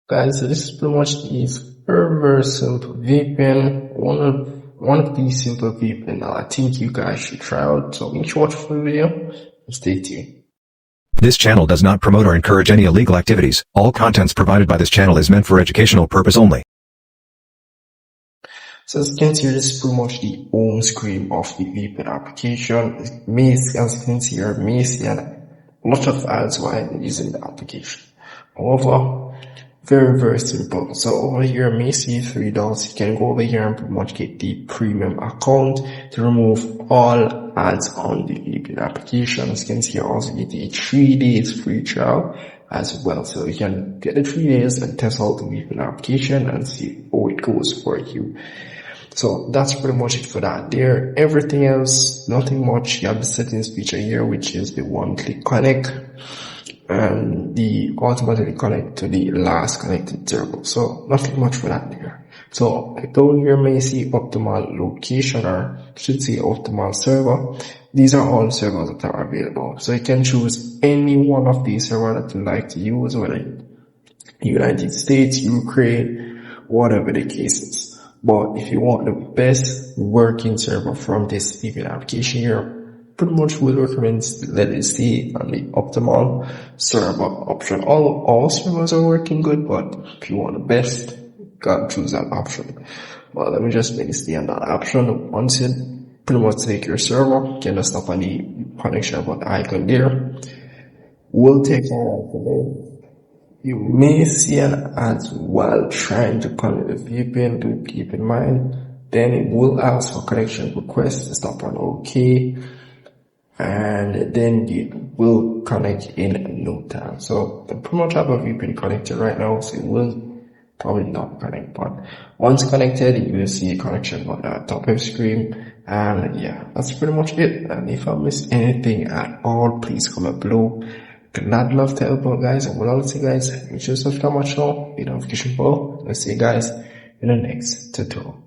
Guys, so this is pretty much the very simple VPN, one of these simple VPN that I think you guys should try out. So make sure to watch the full video and stay tuned. This channel does not promote or encourage any illegal activities. All contents provided by this channel is meant for educational purpose only. So as you can see, this is pretty much the home screen of the VPN application. As you can see here, may see a lot of ads while using the application. However, very simple. So over here, you may see $3. You can go over here and pretty much get the premium account to remove all ads on the VPN application. As you can see, you also get the 3 days free trial as well. So you can get the 3 days and test out the VPN application and see how it goes for you. So that's pretty much it for that there. Everything else, nothing much. You have the settings feature here, which is the one-click connect and the automatically connect to the last connected server. So nothing much for that there. So down here may see optimal location, or should say optimal server. These are all servers that are available. So you can choose any one of these servers that you like to use, whether United States, Ukraine, whatever the case is. But if you want the best working server from this VPN application here, pretty much would recommend let it stay on the optimal server option. All servers are working good, but if you want the best, you gotta choose that option. Well, let me just make it stay on that option. Once you pretty much take your server, you can just tap on the connection button icon there. We'll take all of it. You may see an ad while trying to connect the VPN. Do keep in mind. Then it will ask for connection request. Just tap on OK. And then it will connect in no time. So I pretty much have a VPN connected right now, so it will probably not connect. But once connected, you will see a connection on the top of the screen. And yeah, that's pretty much it. And if I missed anything at all, please comment below. I'd love to help out, guys. And what I'll say, guys, make sure to subscribe to my channel, hit the notification bell. Let's see you guys in the next tutorial.